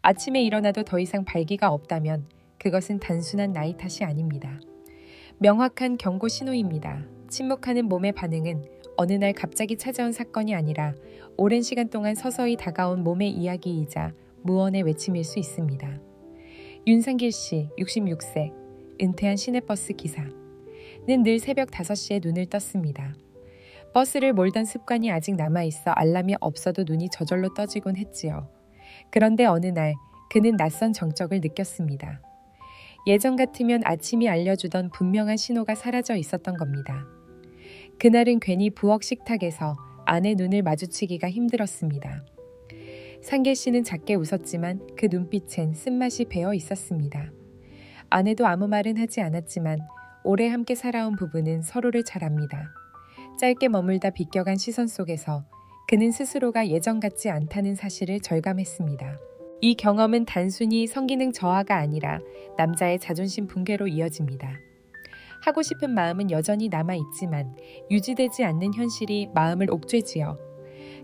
아침에 일어나도 더 이상 발기가 없다면 그것은 단순한 나이 탓이 아닙니다. 명확한 경고 신호입니다. 침묵하는 몸의 반응은 어느 날 갑자기 찾아온 사건이 아니라 오랜 시간 동안 서서히 다가온 몸의 이야기이자 무언의 외침일 수 있습니다. 윤상길 씨, 66세, 은퇴한 시내버스 기사는 늘 새벽 5시에 눈을 떴습니다. 버스를 몰던 습관이 아직 남아있어 알람이 없어도 눈이 저절로 떠지곤 했지요. 그런데 어느 날 그는 낯선 정적을 느꼈습니다. 예전 같으면 아침이 알려주던 분명한 신호가 사라져 있었던 겁니다. 그날은 괜히 부엌 식탁에서 아내 눈을 마주치기가 힘들었습니다. 상길 씨는 작게 웃었지만 그 눈빛엔 쓴맛이 배어 있었습니다. 아내도 아무 말은 하지 않았지만 오래 함께 살아온 부부는 서로를 잘 압니다. 짧게 머물다 비껴간 시선 속에서 그는 스스로가 예전 같지 않다는 사실을 절감했습니다. 이 경험은 단순히 성기능 저하가 아니라 남자의 자존심 붕괴로 이어집니다. 하고 싶은 마음은 여전히 남아있지만 유지되지 않는 현실이 마음을 옥죄지요.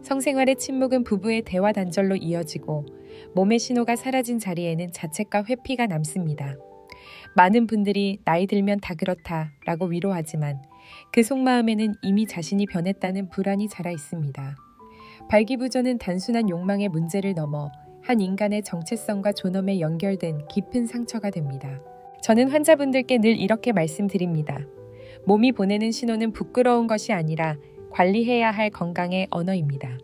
성생활의 침묵은 부부의 대화 단절로 이어지고 몸의 신호가 사라진 자리에는 자책과 회피가 남습니다. 많은 분들이 나이 들면 다 그렇다 라고 위로하지만 그 속마음에는 이미 자신이 변했다는 불안이 자라 있습니다. 발기부전은 단순한 욕망의 문제를 넘어 한 인간의 정체성과 존엄에 연결된 깊은 상처가 됩니다. 저는 환자분들께 늘 이렇게 말씀드립니다. 몸이 보내는 신호는 부끄러운 것이 아니라 관리해야 할 건강의 언어입니다.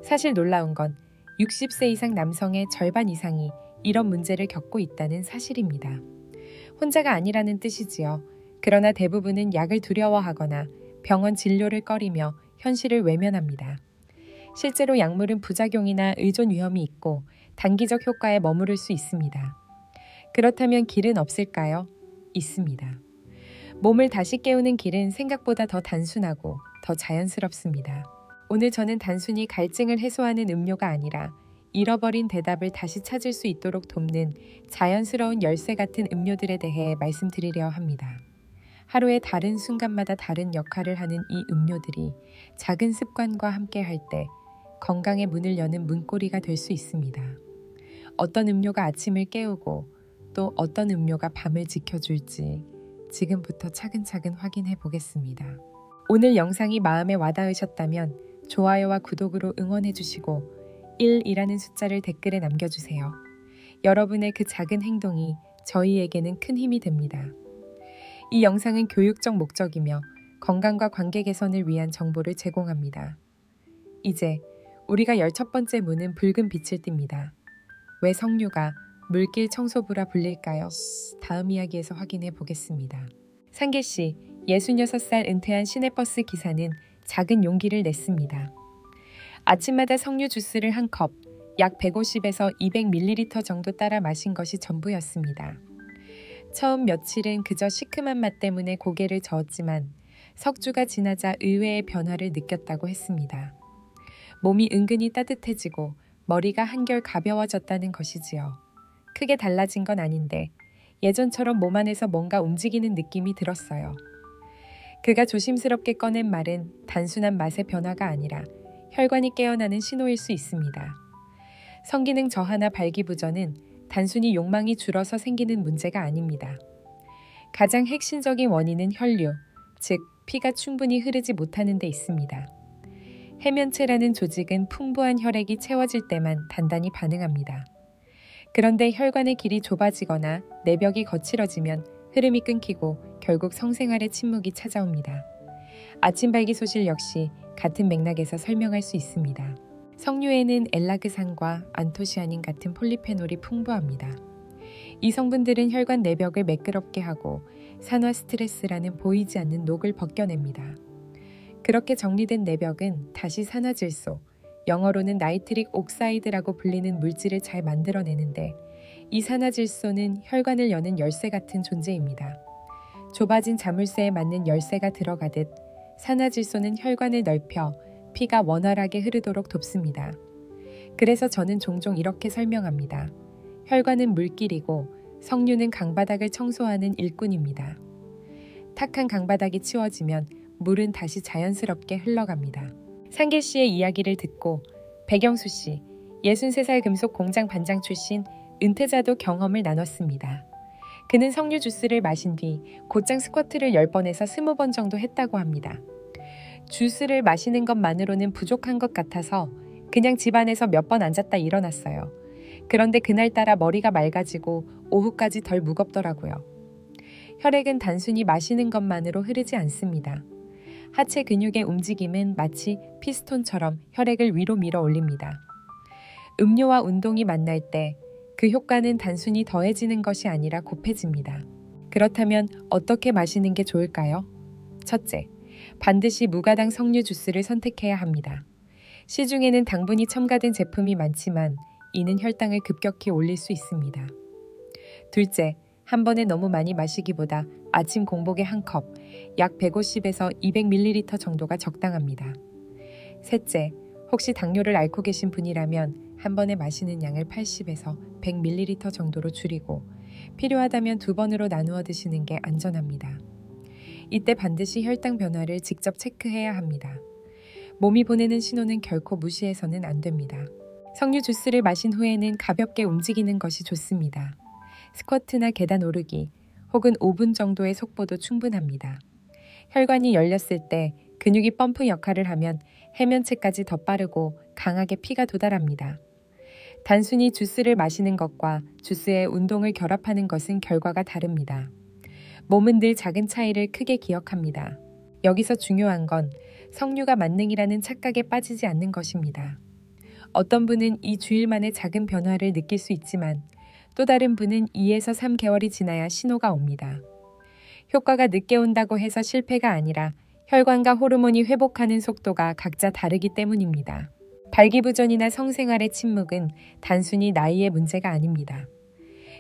사실 놀라운 건 60세 이상 남성의 절반 이상이 이런 문제를 겪고 있다는 사실입니다. 혼자가 아니라는 뜻이지요. 그러나 대부분은 약을 두려워하거나 병원 진료를 꺼리며 현실을 외면합니다. 실제로 약물은 부작용이나 의존 위험이 있고 단기적 효과에 머무를 수 있습니다. 그렇다면 길은 없을까요? 있습니다. 몸을 다시 깨우는 길은 생각보다 더 단순하고 더 자연스럽습니다. 오늘 저는 단순히 갈증을 해소하는 음료가 아니라 잃어버린 대답을 다시 찾을 수 있도록 돕는 자연스러운 열쇠 같은 음료들에 대해 말씀드리려 합니다. 하루의 다른 순간마다 다른 역할을 하는 이 음료들이 작은 습관과 함께 할 때 건강의 문을 여는 문고리가 될 수 있습니다. 어떤 음료가 아침을 깨우고 또 어떤 음료가 밤을 지켜줄지 지금부터 차근차근 확인해 보겠습니다. 오늘 영상이 마음에 와닿으셨다면 좋아요와 구독으로 응원해 주시고 1이라는 숫자를 댓글에 남겨주세요. 여러분의 그 작은 행동이 저희에게는 큰 힘이 됩니다. 이 영상은 교육적 목적이며 건강과 관계 개선을 위한 정보를 제공합니다. 이제 우리가 11번째 문은 붉은 빛을 띱니다. 왜 석류가 물길 청소부라 불릴까요? 다음 이야기에서 확인해 보겠습니다. 상계 씨, 66살 은퇴한 시내버스 기사는 작은 용기를 냈습니다. 아침마다 석류 주스를 한 컵, 약 150에서 200ml 정도 따라 마신 것이 전부였습니다. 처음 며칠은 그저 시큼한 맛 때문에 고개를 저었지만 석주가 지나자 의외의 변화를 느꼈다고 했습니다. 몸이 은근히 따뜻해지고 머리가 한결 가벼워졌다는 것이지요. 크게 달라진 건 아닌데 예전처럼 몸 안에서 뭔가 움직이는 느낌이 들었어요. 그가 조심스럽게 꺼낸 말은 단순한 맛의 변화가 아니라 혈관이 깨어나는 신호일 수 있습니다. 성기능 저하나 발기부전은 단순히 욕망이 줄어서 생기는 문제가 아닙니다. 가장 핵심적인 원인은 혈류, 즉 피가 충분히 흐르지 못하는 데 있습니다. 해면체라는 조직은 풍부한 혈액이 채워질 때만 단단히 반응합니다. 그런데 혈관의 길이 좁아지거나 내벽이 거칠어지면 흐름이 끊기고 결국 성생활의 침묵이 찾아옵니다. 아침 발기소실 역시 같은 맥락에서 설명할 수 있습니다. 석류에는 엘라그산과 안토시아닌 같은 폴리페놀이 풍부합니다. 이 성분들은 혈관 내벽을 매끄럽게 하고 산화 스트레스라는 보이지 않는 녹을 벗겨냅니다. 그렇게 정리된 내벽은 다시 산화질소, 영어로는 나이트릭 옥사이드라고 불리는 물질을 잘 만들어내는데 이 산화질소는 혈관을 여는 열쇠 같은 존재입니다. 좁아진 자물쇠에 맞는 열쇠가 들어가듯 산화질소는 혈관을 넓혀 피가 원활하게 흐르도록 돕습니다. 그래서 저는 종종 이렇게 설명합니다. 혈관은 물길이고 석류는 강바닥을 청소하는 일꾼입니다. 탁한 강바닥이 치워지면 물은 다시 자연스럽게 흘러갑니다. 상계 씨의 이야기를 듣고 백영수 씨, 63살 금속 공장 반장 출신 은퇴자도 경험을 나눴습니다. 그는 석류 주스를 마신 뒤 곧장 스쿼트를 10번에서 20번 정도 했다고 합니다. 주스를 마시는 것만으로는 부족한 것 같아서 그냥 집안에서 몇 번 앉았다 일어났어요. 그런데 그날따라 머리가 맑아지고 오후까지 덜 무겁더라고요. 혈액은 단순히 마시는 것만으로 흐르지 않습니다. 하체 근육의 움직임은 마치 피스톤처럼 혈액을 위로 밀어 올립니다. 음료와 운동이 만날 때 그 효과는 단순히 더해지는 것이 아니라 곱해집니다. 그렇다면 어떻게 마시는 게 좋을까요? 첫째, 반드시 무가당 석류 주스를 선택해야 합니다. 시중에는 당분이 첨가된 제품이 많지만 이는 혈당을 급격히 올릴 수 있습니다. 둘째, 한 번에 너무 많이 마시기보다 아침 공복에 한 컵, 약 150에서 200ml 정도가 적당합니다. 셋째, 혹시 당뇨를 앓고 계신 분이라면 한 번에 마시는 양을 80에서 100ml 정도로 줄이고 필요하다면 2번으로 나누어 드시는 게 안전합니다. 이때 반드시 혈당 변화를 직접 체크해야 합니다. 몸이 보내는 신호는 결코 무시해서는 안 됩니다. 석류 주스를 마신 후에는 가볍게 움직이는 것이 좋습니다. 스쿼트나 계단 오르기 혹은 5분 정도의 속보도 충분합니다. 혈관이 열렸을 때 근육이 펌프 역할을 하면 해면체까지 더 빠르고 강하게 피가 도달합니다. 단순히 주스를 마시는 것과 주스에 운동을 결합하는 것은 결과가 다릅니다. 몸은 늘 작은 차이를 크게 기억합니다. 여기서 중요한 건 석류가 만능이라는 착각에 빠지지 않는 것입니다. 어떤 분은 이 주일 만에 작은 변화를 느낄 수 있지만 또 다른 분은 2에서 3개월이 지나야 신호가 옵니다. 효과가 늦게 온다고 해서 실패가 아니라 혈관과 호르몬이 회복하는 속도가 각자 다르기 때문입니다. 발기부전이나 성생활의 침묵은 단순히 나이의 문제가 아닙니다.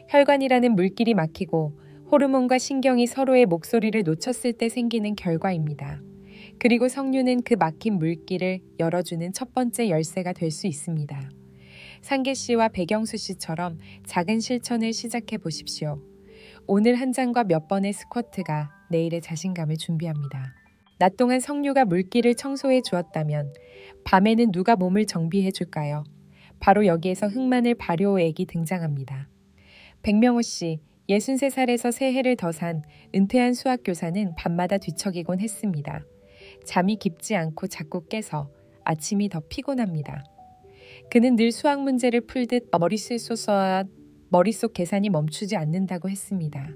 혈관이라는 물길이 막히고 호르몬과 신경이 서로의 목소리를 놓쳤을 때 생기는 결과입니다. 그리고 석류는 그 막힌 물길을 열어주는 첫 번째 열쇠가 될 수 있습니다. 상계 씨와 백영수 씨처럼 작은 실천을 시작해 보십시오. 오늘 한 잔과 몇 번의 스쿼트가 내일의 자신감을 준비합니다. 낮 동안 석류가 물길을 청소해 주었다면 밤에는 누가 몸을 정비해 줄까요? 바로 여기에서 흑마늘 발효액이 등장합니다. 백명호 씨, 63살에서 3해를 더 산 은퇴한 수학교사는 밤마다 뒤척이곤 했습니다. 잠이 깊지 않고 자꾸 깨서 아침이 더 피곤합니다. 그는 늘 수학 문제를 풀듯 머릿속 계산이 멈추지 않는다고 했습니다.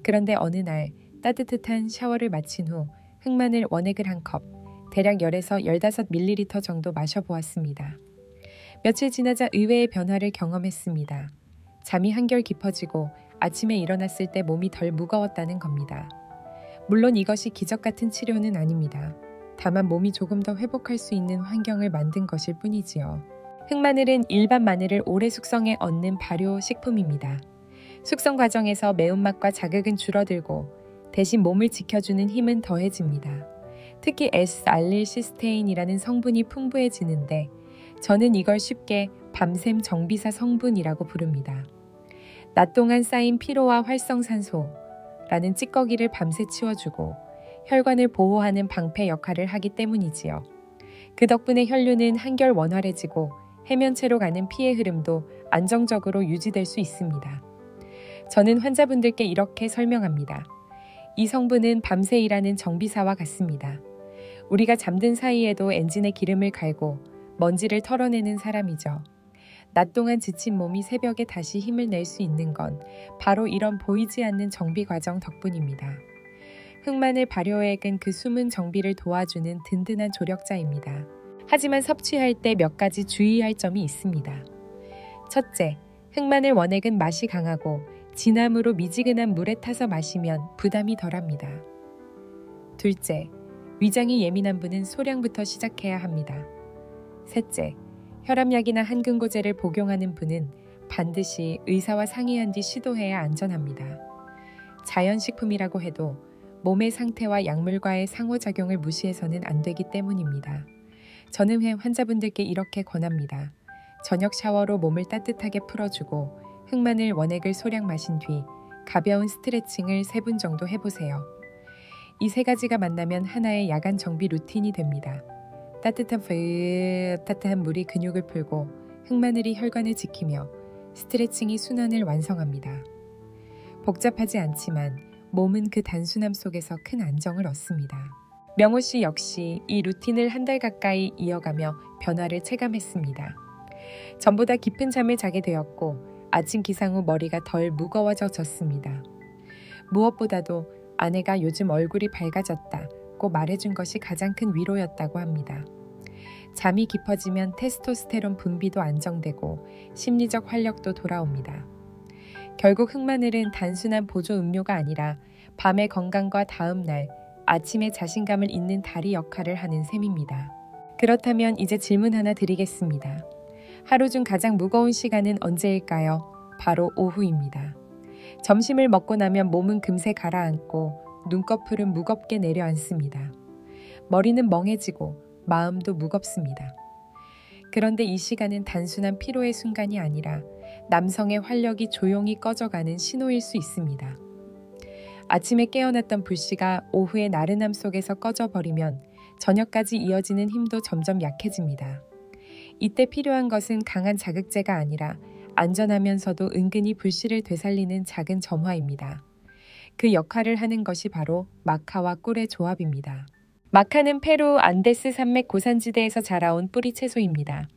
그런데 어느 날 따뜻한 샤워를 마친 후 흑마늘 원액을 한 컵, 대략 10에서 15ml 정도 마셔보았습니다. 며칠 지나자 의외의 변화를 경험했습니다. 잠이 한결 깊어지고 아침에 일어났을 때 몸이 덜 무거웠다는 겁니다. 물론 이것이 기적 같은 치료는 아닙니다. 다만 몸이 조금 더 회복할 수 있는 환경을 만든 것일 뿐이지요. 흑마늘은 일반 마늘을 오래 숙성해 얻는 발효 식품입니다. 숙성 과정에서 매운맛과 자극은 줄어들고 대신 몸을 지켜주는 힘은 더해집니다. 특히 S알릴시스테인이라는 성분이 풍부해지는데 저는 이걸 쉽게 밤샘 정비사 성분이라고 부릅니다. 낮 동안 쌓인 피로와 활성산소라는 찌꺼기를 밤새 치워주고 혈관을 보호하는 방패 역할을 하기 때문이지요. 그 덕분에 혈류는 한결 원활해지고 해면체로 가는 피의 흐름도 안정적으로 유지될 수 있습니다. 저는 환자분들께 이렇게 설명합니다. 이 성분은 밤새 일하는 정비사와 같습니다. 우리가 잠든 사이에도 엔진에 기름을 갈고 먼지를 털어내는 사람이죠. 낮 동안 지친 몸이 새벽에 다시 힘을 낼 수 있는 건 바로 이런 보이지 않는 정비 과정 덕분입니다. 흑마늘 발효액은 그 숨은 정비를 도와주는 든든한 조력자입니다. 하지만 섭취할 때 몇 가지 주의할 점이 있습니다. 첫째, 흑마늘 원액은 맛이 강하고 진함으로 미지근한 물에 타서 마시면 부담이 덜합니다. 둘째, 위장이 예민한 분은 소량부터 시작해야 합니다. 셋째, 혈압약이나 한근고제를 복용하는 분은 반드시 의사와 상의한 뒤 시도해야 안전합니다. 자연식품이라고 해도 몸의 상태와 약물과의 상호작용을 무시해서는 안 되기 때문입니다. 저는 환자분들께 이렇게 권합니다. 저녁 샤워로 몸을 따뜻하게 풀어주고 흑마늘 원액을 소량 마신 뒤 가벼운 스트레칭을 3분 정도 해보세요. 이 3가지가 만나면 하나의 야간 정비 루틴이 됩니다. 따뜻한 물이 근육을 풀고 흑마늘이 혈관을 지키며 스트레칭이 순환을 완성합니다. 복잡하지 않지만 몸은 그 단순함 속에서 큰 안정을 얻습니다. 명호 씨 역시 이 루틴을 한 달 가까이 이어가며 변화를 체감했습니다. 전보다 깊은 잠을 자게 되었고 아침 기상 후 머리가 덜 무거워졌습니다. 무엇보다도 아내가 요즘 얼굴이 밝아졌다고 말해준 것이 가장 큰 위로였다고 합니다. 잠이 깊어지면 테스토스테론 분비도 안정되고 심리적 활력도 돌아옵니다. 결국 흑마늘은 단순한 보조 음료가 아니라 밤의 건강과 다음 날 아침의 자신감을 잇는 다리 역할을 하는 셈입니다. 그렇다면 이제 질문 하나 드리겠습니다. 하루 중 가장 무거운 시간은 언제일까요? 바로 오후입니다. 점심을 먹고 나면 몸은 금세 가라앉고 눈꺼풀은 무겁게 내려앉습니다. 머리는 멍해지고 마음도 무겁습니다. 그런데 이 시간은 단순한 피로의 순간이 아니라 남성의 활력이 조용히 꺼져가는 신호일 수 있습니다. 아침에 깨어났던 불씨가 오후의 나른함 속에서 꺼져버리면 저녁까지 이어지는 힘도 점점 약해집니다. 이때 필요한 것은 강한 자극제가 아니라 안전하면서도 은근히 불씨를 되살리는 작은 점화입니다. 그 역할을 하는 것이 바로 마카와 꿀의 조합입니다. 마카는 페루 안데스 산맥 고산지대에서 자라온 뿌리 채소입니다.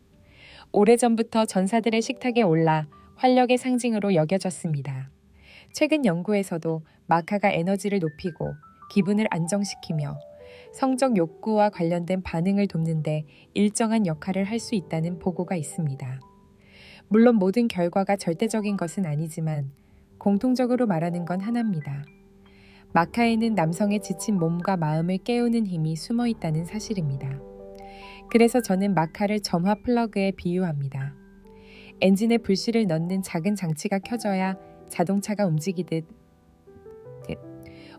오래전부터 전사들의 식탁에 올라 활력의 상징으로 여겨졌습니다. 최근 연구에서도 마카가 에너지를 높이고 기분을 안정시키며 성적 욕구와 관련된 반응을 돕는 데 일정한 역할을 할 수 있다는 보고가 있습니다. 물론 모든 결과가 절대적인 것은 아니지만 공통적으로 말하는 건 하나입니다. 마카에는 남성의 지친 몸과 마음을 깨우는 힘이 숨어 있다는 사실입니다. 그래서 저는 마카를 점화 플러그에 비유합니다. 엔진에 불씨를 넣는 작은 장치가 켜져야 자동차가 움직이듯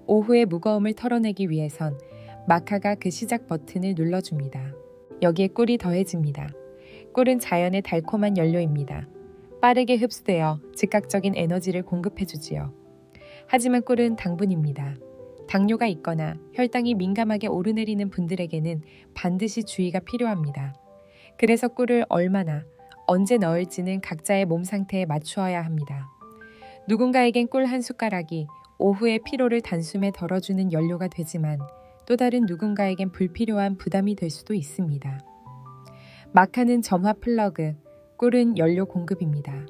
오후의 무거움을 털어내기 위해선 마카가 그 시작 버튼을 눌러줍니다. 여기에 꿀이 더해집니다. 꿀은 자연의 달콤한 연료입니다. 빠르게 흡수되어 즉각적인 에너지를 공급해주지요. 하지만 꿀은 당분입니다. 당뇨가 있거나 혈당이 민감하게 오르내리는 분들에게는 반드시 주의가 필요합니다. 그래서 꿀을 얼마나, 언제 넣을지는 각자의 몸 상태에 맞추어야 합니다. 누군가에겐 꿀 한 숟가락이 오후의 피로를 단숨에 덜어주는 연료가 되지만 또 다른 누군가에겐 불필요한 부담이 될 수도 있습니다. 마카는 점화 플러그, 꿀은 연료 공급입니다.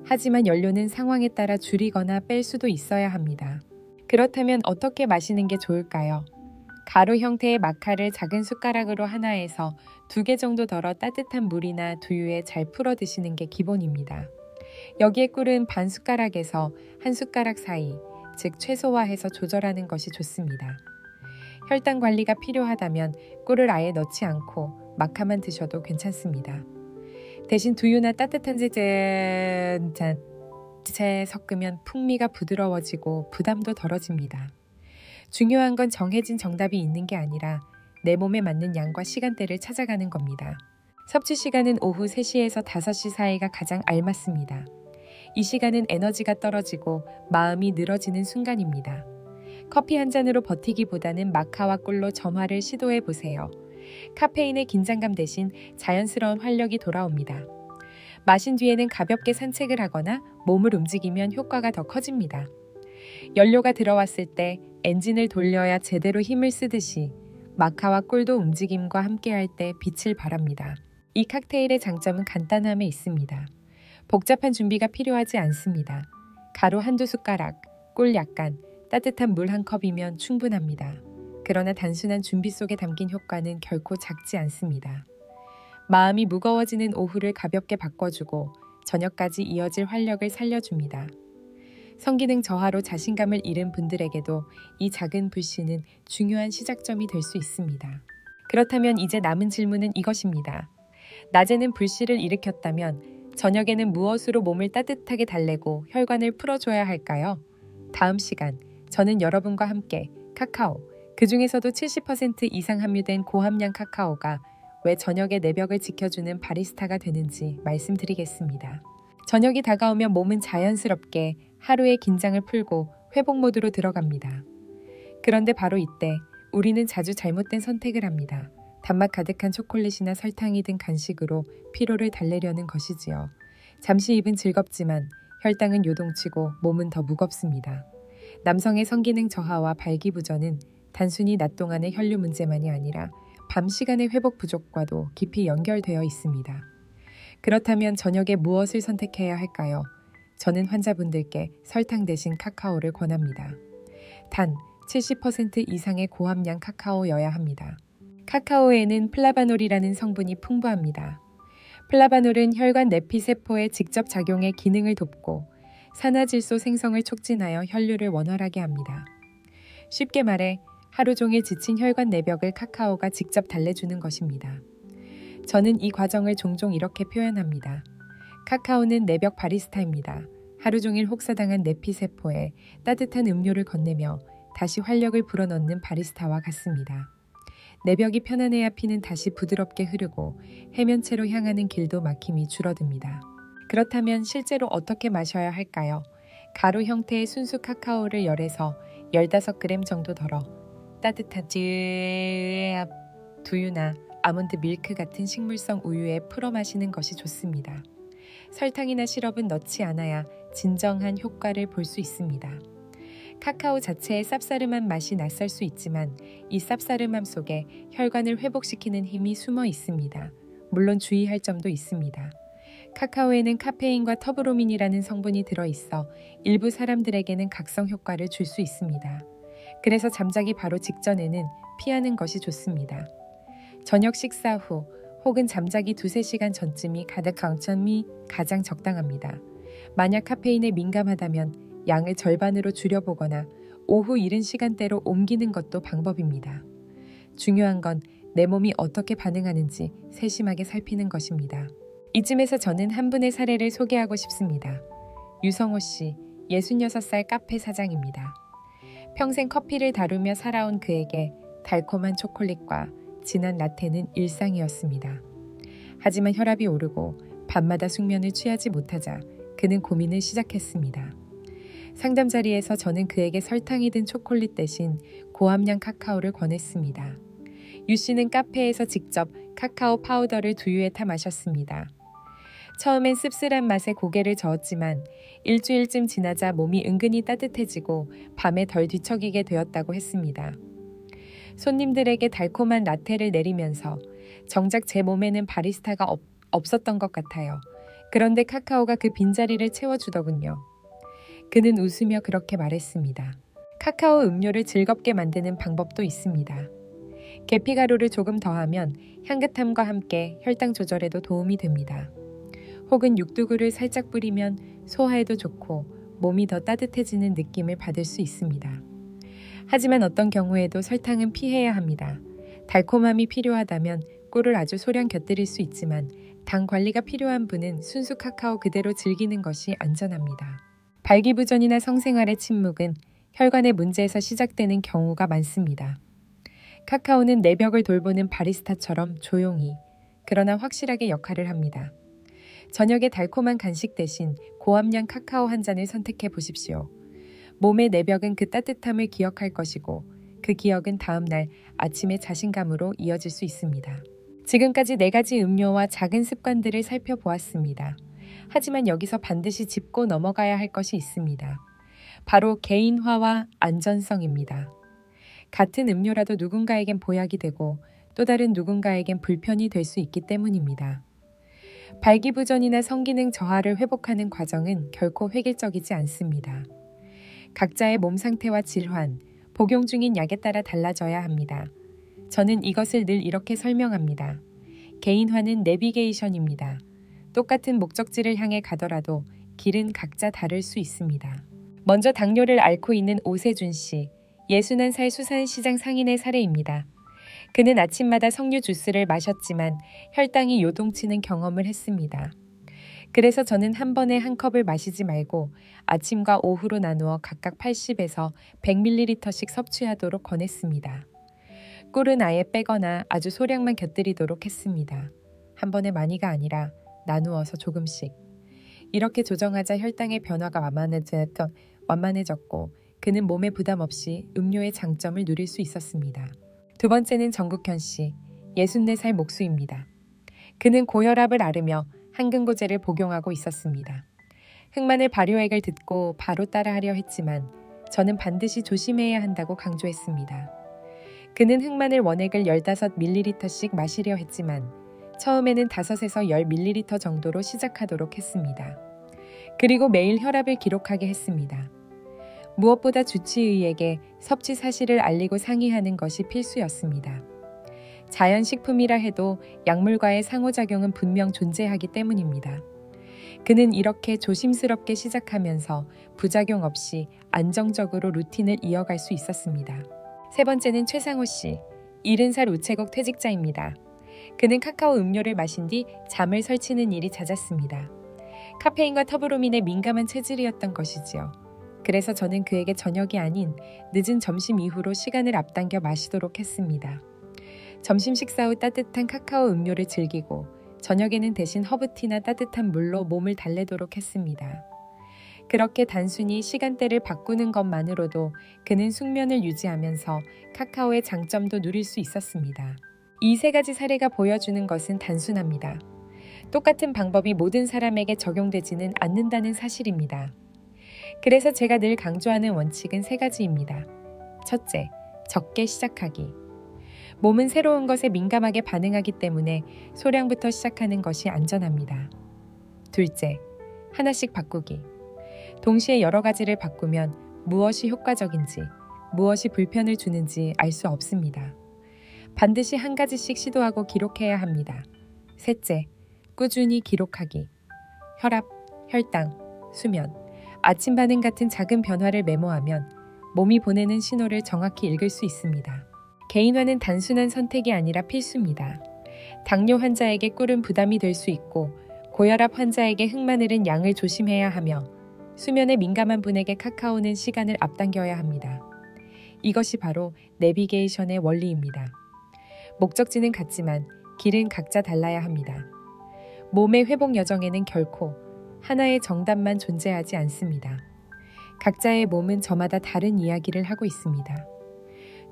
하지만 연료는 상황에 따라 줄이거나 뺄 수도 있어야 합니다. 그렇다면 어떻게 마시는 게 좋을까요? 가루 형태의 마카를 작은 숟가락으로 하나에서 2개 정도 덜어 따뜻한 물이나 두유에 잘 풀어 드시는 게 기본입니다. 여기에 꿀은 반 숟가락에서 한 숟가락 사이, 즉 최소화해서 조절하는 것이 좋습니다. 혈당 관리가 필요하다면 꿀을 아예 넣지 않고 마카만 드셔도 괜찮습니다. 대신 두유나 따뜻한 제 섞으면 풍미가 부드러워지고 부담도 덜어집니다. 중요한 건 정해진 정답이 있는 게 아니라 내 몸에 맞는 양과 시간대를 찾아가는 겁니다. 섭취 시간은 오후 3시에서 5시 사이가 가장 알맞습니다. 이 시간은 에너지가 떨어지고 마음이 늘어지는 순간입니다. 커피 한 잔으로 버티기보다는 마카와 꿀로 점화를 시도해 보세요. 카페인의 긴장감 대신 자연스러운 활력이 돌아옵니다. 마신 뒤에는 가볍게 산책을 하거나 몸을 움직이면 효과가 더 커집니다. 연료가 들어왔을 때 엔진을 돌려야 제대로 힘을 쓰듯이 마카와 꿀도 움직임과 함께할 때 빛을 발합니다. 이 칵테일의 장점은 간단함에 있습니다. 복잡한 준비가 필요하지 않습니다. 가루 한두 숟가락, 꿀 약간, 따뜻한 물 한 컵이면 충분합니다. 그러나 단순한 준비 속에 담긴 효과는 결코 작지 않습니다. 마음이 무거워지는 오후를 가볍게 바꿔주고 저녁까지 이어질 활력을 살려줍니다. 성기능 저하로 자신감을 잃은 분들에게도 이 작은 불씨는 중요한 시작점이 될 수 있습니다. 그렇다면 이제 남은 질문은 이것입니다. 낮에는 불씨를 일으켰다면 저녁에는 무엇으로 몸을 따뜻하게 달래고 혈관을 풀어줘야 할까요? 다음 시간 저는 여러분과 함께 카카오, 그 중에서도 70% 이상 함유된 고함량 카카오가 왜 저녁의 내벽을 지켜주는 바리스타가 되는지 말씀드리겠습니다. 저녁이 다가오면 몸은 자연스럽게 하루의 긴장을 풀고 회복 모드로 들어갑니다. 그런데 바로 이때 우리는 자주 잘못된 선택을 합니다. 단맛 가득한 초콜릿이나 설탕이 든 간식으로 피로를 달래려는 것이지요. 잠시 입은 즐겁지만 혈당은 요동치고 몸은 더 무겁습니다. 남성의 성기능 저하와 발기부전은 단순히 낮 동안의 혈류 문제만이 아니라 밤 시간의 회복 부족과도 깊이 연결되어 있습니다. 그렇다면 저녁에 무엇을 선택해야 할까요? 저는 환자분들께 설탕 대신 카카오를 권합니다. 단 70% 이상의 고함량 카카오여야 합니다. 카카오에는 플라바놀이라는 성분이 풍부합니다. 플라바놀은 혈관 내피세포에 직접 작용해 기능을 돕고 산화질소 생성을 촉진하여 혈류를 원활하게 합니다. 쉽게 말해 하루 종일 지친 혈관 내벽을 카카오가 직접 달래주는 것입니다. 저는 이 과정을 종종 이렇게 표현합니다. 카카오는 내벽 바리스타입니다. 하루 종일 혹사당한 내피세포에 따뜻한 음료를 건네며 다시 활력을 불어넣는 바리스타와 같습니다. 내벽이 편안해야 피는 다시 부드럽게 흐르고 해면체로 향하는 길도 막힘이 줄어듭니다. 그렇다면 실제로 어떻게 마셔야 할까요? 가루 형태의 순수 카카오를 열에서 15g 정도 덜어 따뜻한 두유나 아몬드 밀크 같은 식물성 우유에 풀어 마시는 것이 좋습니다. 설탕이나 시럽은 넣지 않아야 진정한 효과를 볼 수 있습니다. 카카오 자체의 쌉싸름한 맛이 낯설 수 있지만 이 쌉싸름함 속에 혈관을 회복시키는 힘이 숨어 있습니다. 물론 주의할 점도 있습니다. 카카오에는 카페인과 터브로민이라는 성분이 들어있어 일부 사람들에게는 각성 효과를 줄 수 있습니다. 그래서 잠자기 바로 직전에는 피하는 것이 좋습니다. 저녁 식사 후 혹은 잠자기 2-3시간 전쯤이 강점이 가장 적당합니다. 만약 카페인에 민감하다면 양을 절반으로 줄여보거나 오후 이른 시간대로 옮기는 것도 방법입니다. 중요한 건 내 몸이 어떻게 반응하는지 세심하게 살피는 것입니다. 이쯤에서 저는 한 분의 사례를 소개하고 싶습니다. 유성호 씨, 66살 카페 사장입니다. 평생 커피를 다루며 살아온 그에게 달콤한 초콜릿과 진한 라테는 일상이었습니다. 하지만 혈압이 오르고 밤마다 숙면을 취하지 못하자 그는 고민을 시작했습니다. 상담 자리에서 저는 그에게 설탕이 든 초콜릿 대신 고함량 카카오를 권했습니다. 유 씨는 카페에서 직접 카카오 파우더를 두유에 타 마셨습니다. 처음엔 씁쓸한 맛에 고개를 저었지만 일주일쯤 지나자 몸이 은근히 따뜻해지고 밤에 덜 뒤척이게 되었다고 했습니다. 손님들에게 달콤한 라테를 내리면서 정작 제 몸에는 바리스타가 없었던 것 같아요. 그런데 카카오가 그 빈자리를 채워주더군요. 그는 웃으며 그렇게 말했습니다. 카카오 음료를 즐겁게 만드는 방법도 있습니다. 계피가루를 조금 더하면 향긋함과 함께 혈당 조절에도 도움이 됩니다. 혹은 육두구를 살짝 뿌리면 소화에도 좋고 몸이 더 따뜻해지는 느낌을 받을 수 있습니다. 하지만 어떤 경우에도 설탕은 피해야 합니다. 달콤함이 필요하다면 꿀을 아주 소량 곁들일 수 있지만 당 관리가 필요한 분은 순수 카카오 그대로 즐기는 것이 안전합니다. 발기부전이나 성생활의 침묵은 혈관의 문제에서 시작되는 경우가 많습니다. 카카오는 내벽을 돌보는 바리스타처럼 조용히 그러나 확실하게 역할을 합니다. 저녁에 달콤한 간식 대신 고함량 카카오 한 잔을 선택해 보십시오. 몸의 내벽은 그 따뜻함을 기억할 것이고 그 기억은 다음날 아침의 자신감으로 이어질 수 있습니다. 지금까지 4가지 음료와 작은 습관들을 살펴보았습니다. 하지만 여기서 반드시 짚고 넘어가야 할 것이 있습니다. 바로 개인화와 안전성입니다. 같은 음료라도 누군가에겐 보약이 되고 또 다른 누군가에겐 불편이 될 수 있기 때문입니다. 발기부전이나 성기능 저하를 회복하는 과정은 결코 획일적이지 않습니다. 각자의 몸 상태와 질환, 복용 중인 약에 따라 달라져야 합니다. 저는 이것을 늘 이렇게 설명합니다. 개인화는 내비게이션입니다. 똑같은 목적지를 향해 가더라도 길은 각자 다를 수 있습니다. 먼저 당뇨를 앓고 있는 오세준 씨, 61살 수산시장 상인의 사례입니다. 그는 아침마다 석류 주스를 마셨지만 혈당이 요동치는 경험을 했습니다. 그래서 저는 한 번에 한 컵을 마시지 말고 아침과 오후로 나누어 각각 80에서 100ml씩 섭취하도록 권했습니다. 꿀은 아예 빼거나 아주 소량만 곁들이도록 했습니다. 한 번에 많이가 아니라 나누어서 조금씩. 이렇게 조정하자 혈당의 변화가 완만해졌고 그는 몸에 부담 없이 음료의 장점을 누릴 수 있었습니다. 두 번째는 정국현 씨, 64살 목수입니다. 그는 고혈압을 앓으며 항근고제를 복용하고 있었습니다. 흑마늘 발효액을 듣고 바로 따라하려 했지만 저는 반드시 조심해야 한다고 강조했습니다. 그는 흑마늘 원액을 15ml씩 마시려 했지만 처음에는 5에서 10ml 정도로 시작하도록 했습니다. 그리고 매일 혈압을 기록하게 했습니다. 무엇보다 주치의에게 섭취 사실을 알리고 상의하는 것이 필수였습니다. 자연식품이라 해도 약물과의 상호작용은 분명 존재하기 때문입니다. 그는 이렇게 조심스럽게 시작하면서 부작용 없이 안정적으로 루틴을 이어갈 수 있었습니다. 세 번째는 최상호 씨, 70살 우체국 퇴직자입니다. 그는 카카오 음료를 마신 뒤 잠을 설치는 일이 잦았습니다. 카페인과 터부로민에 민감한 체질이었던 것이지요. 그래서 저는 그에게 저녁이 아닌 늦은 점심 이후로 시간을 앞당겨 마시도록 했습니다. 점심 식사 후 따뜻한 카카오 음료를 즐기고 저녁에는 대신 허브티나 따뜻한 물로 몸을 달래도록 했습니다. 그렇게 단순히 시간대를 바꾸는 것만으로도 그는 숙면을 유지하면서 카카오의 장점도 누릴 수 있었습니다. 이 세 가지 사례가 보여주는 것은 단순합니다. 똑같은 방법이 모든 사람에게 적용되지는 않는다는 사실입니다. 그래서 제가 늘 강조하는 원칙은 세 가지입니다. 첫째, 적게 시작하기. 몸은 새로운 것에 민감하게 반응하기 때문에 소량부터 시작하는 것이 안전합니다. 둘째, 하나씩 바꾸기. 동시에 여러 가지를 바꾸면 무엇이 효과적인지, 무엇이 불편을 주는지 알 수 없습니다. 반드시 한 가지씩 시도하고 기록해야 합니다. 셋째, 꾸준히 기록하기. 혈압, 혈당, 수면, 아침 반응 같은 작은 변화를 메모하면 몸이 보내는 신호를 정확히 읽을 수 있습니다. 개인화는 단순한 선택이 아니라 필수입니다. 당뇨 환자에게 꿀은 부담이 될 수 있고 고혈압 환자에게 흑마늘은 양을 조심해야 하며 수면에 민감한 분에게 카카오는 시간을 앞당겨야 합니다. 이것이 바로 내비게이션의 원리입니다. 목적지는 같지만 길은 각자 달라야 합니다. 몸의 회복 여정에는 결코 하나의 정답만 존재하지 않습니다. 각자의 몸은 저마다 다른 이야기를 하고 있습니다.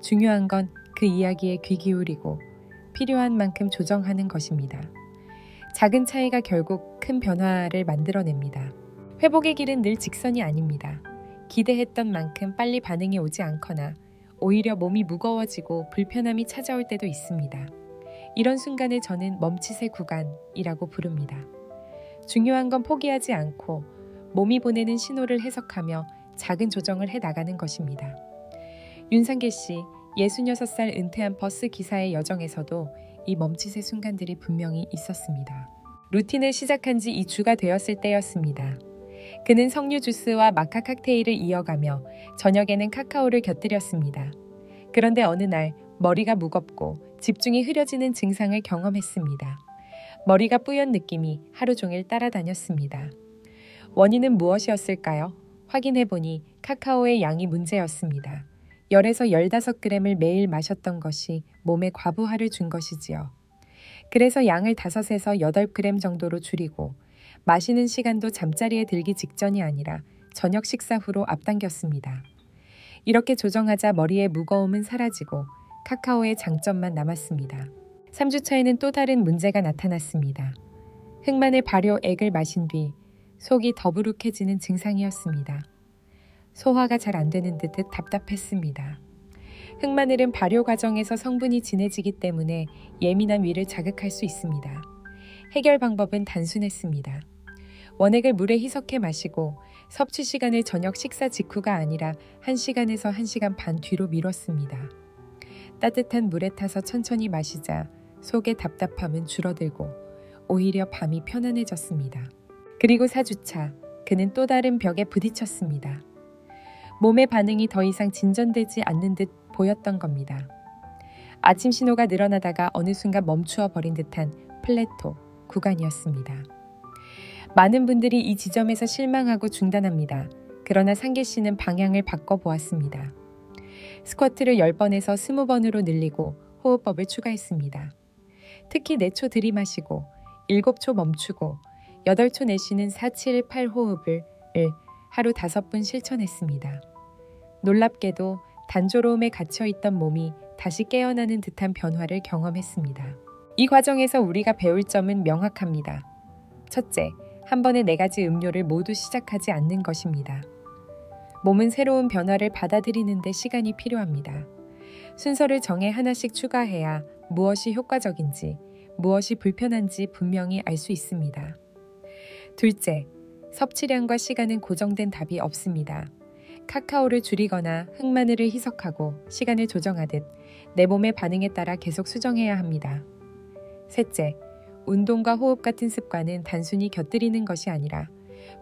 중요한 건 그 이야기에 귀 기울이고 필요한 만큼 조정하는 것입니다. 작은 차이가 결국 큰 변화를 만들어냅니다. 회복의 길은 늘 직선이 아닙니다. 기대했던 만큼 빨리 반응이 오지 않거나 오히려 몸이 무거워지고 불편함이 찾아올 때도 있습니다. 이런 순간을 저는 멈칫의 구간이라고 부릅니다. 중요한 건 포기하지 않고 몸이 보내는 신호를 해석하며 작은 조정을 해나가는 것입니다. 윤상계 씨, 66살 은퇴한 버스 기사의 여정에서도 이 멈칫의 순간들이 분명히 있었습니다. 루틴을 시작한 지 2주가 되었을 때였습니다. 그는 석류 주스와 마카 칵테일을 이어가며 저녁에는 카카오를 곁들였습니다. 그런데 어느 날 머리가 무겁고 집중이 흐려지는 증상을 경험했습니다. 머리가 뿌연 느낌이 하루 종일 따라다녔습니다. 원인은 무엇이었을까요? 확인해보니 카카오의 양이 문제였습니다. 10에서 15g을 매일 마셨던 것이 몸에 과부하를 준 것이지요. 그래서 양을 5에서 8g 정도로 줄이고 마시는 시간도 잠자리에 들기 직전이 아니라 저녁 식사 후로 앞당겼습니다. 이렇게 조정하자 머리의 무거움은 사라지고 카카오의 장점만 남았습니다. 3주 차에는 또 다른 문제가 나타났습니다. 흑마늘 발효액을 마신 뒤 속이 더부룩해지는 증상이었습니다. 소화가 잘 안 되는 듯 답답했습니다. 흑마늘은 발효 과정에서 성분이 진해지기 때문에 예민한 위를 자극할 수 있습니다. 해결 방법은 단순했습니다. 원액을 물에 희석해 마시고 섭취 시간을 저녁 식사 직후가 아니라 1시간에서 1시간 반 뒤로 미뤘습니다. 따뜻한 물에 타서 천천히 마시자 속의 답답함은 줄어들고 오히려 밤이 편안해졌습니다. 그리고 4주차, 그는 또 다른 벽에 부딪혔습니다. 몸의 반응이 더 이상 진전되지 않는 듯 보였던 겁니다. 아침 신호가 늘어나다가 어느 순간 멈추어 버린 듯한 플래토 구간이었습니다. 많은 분들이 이 지점에서 실망하고 중단합니다. 그러나 상계 씨는 방향을 바꿔보았습니다. 스쿼트를 10번에서 20번으로 늘리고 호흡법을 추가했습니다. 특히 4초 들이마시고 7초 멈추고 8초 내쉬는 4, 7, 8 호흡을 하루 5분 실천했습니다. 놀랍게도 단조로움에 갇혀있던 몸이 다시 깨어나는 듯한 변화를 경험했습니다. 이 과정에서 우리가 배울 점은 명확합니다. 첫째, 한 번에 4가지 음료를 모두 시작하지 않는 것입니다. 몸은 새로운 변화를 받아들이는 데 시간이 필요합니다. 순서를 정해 하나씩 추가해야 무엇이 효과적인지, 무엇이 불편한지 분명히 알 수 있습니다. 둘째, 섭취량과 시간은 고정된 답이 없습니다. 카카오를 줄이거나 흑마늘을 희석하고 시간을 조정하듯 내 몸의 반응에 따라 계속 수정해야 합니다. 셋째, 운동과 호흡 같은 습관은 단순히 곁들이는 것이 아니라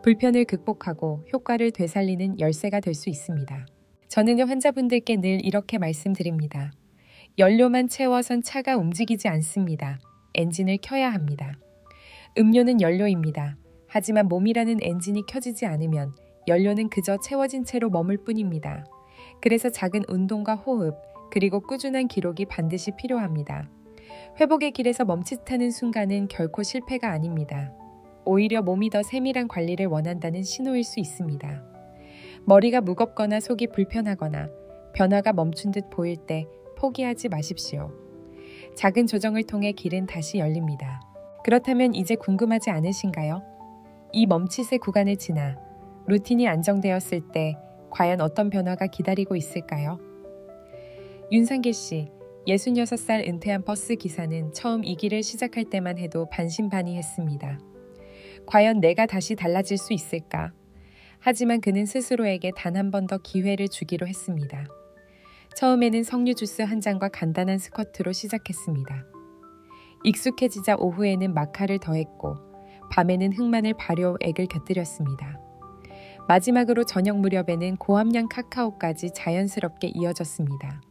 불편을 극복하고 효과를 되살리는 열쇠가 될 수 있습니다. 저는 환자분들께 늘 이렇게 말씀드립니다. 연료만 채워선 차가 움직이지 않습니다. 엔진을 켜야 합니다. 음료는 연료입니다. 하지만 몸이라는 엔진이 켜지지 않으면 연료는 그저 채워진 채로 머물 뿐입니다. 그래서 작은 운동과 호흡, 그리고 꾸준한 기록이 반드시 필요합니다. 회복의 길에서 멈칫하는 순간은 결코 실패가 아닙니다. 오히려 몸이 더 세밀한 관리를 원한다는 신호일 수 있습니다. 머리가 무겁거나 속이 불편하거나 변화가 멈춘 듯 보일 때 포기하지 마십시오. 작은 조정을 통해 길은 다시 열립니다. 그렇다면 이제 궁금하지 않으신가요? 이 멈칫의 구간을 지나 루틴이 안정되었을 때 과연 어떤 변화가 기다리고 있을까요? 윤상길 씨, 66살 은퇴한 버스 기사는 처음 이 길을 시작할 때만 해도 반신반의했습니다. 과연 내가 다시 달라질 수 있을까? 하지만 그는 스스로에게 단 한 번 더 기회를 주기로 했습니다. 처음에는 석류 주스 한 잔과 간단한 스쿼트로 시작했습니다. 익숙해지자 오후에는 마카를 더했고 밤에는 흑마늘 발효액을 곁들였습니다. 마지막으로 저녁 무렵에는 고함량 카카오까지 자연스럽게 이어졌습니다.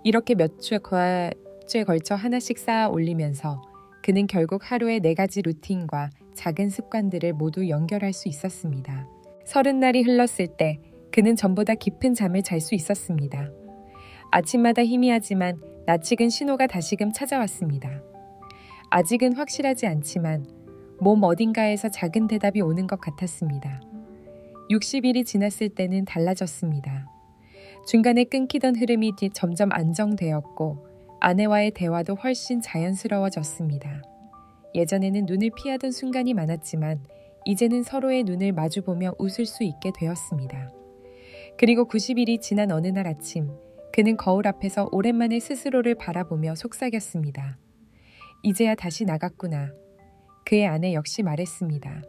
이렇게 몇 주에 걸쳐 하나씩 쌓아 올리면서 그는 결국 하루에 4가지 루틴과 작은 습관들을 모두 연결할 수 있었습니다. 30날이 흘렀을 때 그는 전보다 깊은 잠을 잘 수 있었습니다. 아침마다 희미하지만 낯익은 신호가 다시금 찾아왔습니다. 아직은 확실하지 않지만 몸 어딘가에서 작은 대답이 오는 것 같았습니다. 60일이 지났을 때는 달라졌습니다. 중간에 끊기던 흐름이 점점 안정되었고 아내와의 대화도 훨씬 자연스러워졌습니다. 예전에는 눈을 피하던 순간이 많았지만 이제는 서로의 눈을 마주보며 웃을 수 있게 되었습니다. 그리고 90일이 지난 어느 날 아침 그는 거울 앞에서 오랜만에 스스로를 바라보며 속삭였습니다. 이제야 다시 나갔구나. 그의 아내 역시 말했습니다.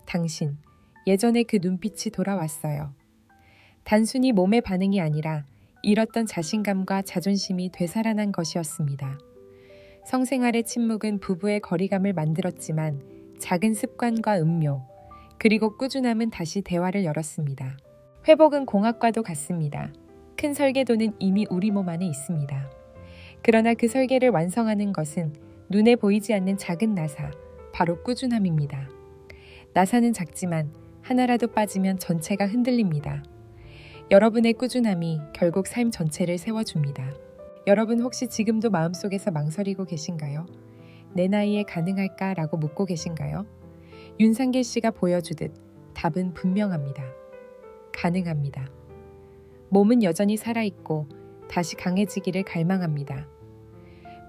당신, 예전에 그 눈빛이 돌아왔어요. 단순히 몸의 반응이 아니라 잃었던 자신감과 자존심이 되살아난 것이었습니다. 성생활의 침묵은 부부의 거리감을 만들었지만 작은 습관과 음료, 그리고 꾸준함은 다시 대화를 열었습니다. 회복은 공학과도 같습니다. 큰 설계도는 이미 우리 몸 안에 있습니다. 그러나 그 설계를 완성하는 것은 눈에 보이지 않는 작은 나사, 바로 꾸준함입니다. 나사는 작지만 하나라도 빠지면 전체가 흔들립니다. 여러분의 꾸준함이 결국 삶 전체를 세워줍니다. 여러분 혹시 지금도 마음속에서 망설이고 계신가요? 내 나이에 가능할까? 라고 묻고 계신가요? 윤상길 씨가 보여주듯 답은 분명합니다. 가능합니다. 몸은 여전히 살아있고 다시 강해지기를 갈망합니다.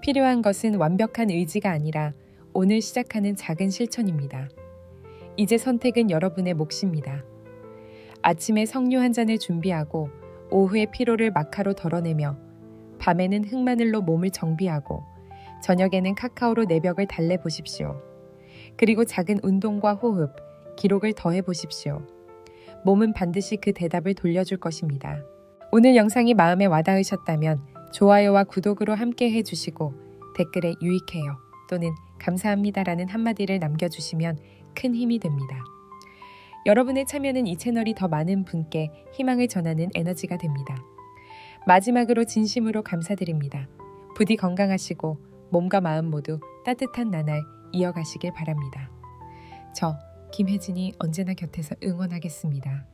필요한 것은 완벽한 의지가 아니라 오늘 시작하는 작은 실천입니다. 이제 선택은 여러분의 몫입니다. 아침에 석류 한 잔을 준비하고 오후에 피로를 마카로 덜어내며 밤에는 흑마늘로 몸을 정비하고 저녁에는 카카오로 내벽을 달래보십시오. 그리고 작은 운동과 호흡, 기록을 더해보십시오. 몸은 반드시 그 대답을 돌려줄 것입니다. 오늘 영상이 마음에 와닿으셨다면 좋아요와 구독으로 함께 해주시고 댓글에 유익해요 또는 감사합니다라는 한마디를 남겨주시면 큰 힘이 됩니다. 여러분의 참여는 이 채널이 더 많은 분께 희망을 전하는 에너지가 됩니다. 마지막으로 진심으로 감사드립니다. 부디 건강하시고 몸과 마음 모두 따뜻한 나날 이어가시길 바랍니다. 저 김혜진이 언제나 곁에서 응원하겠습니다.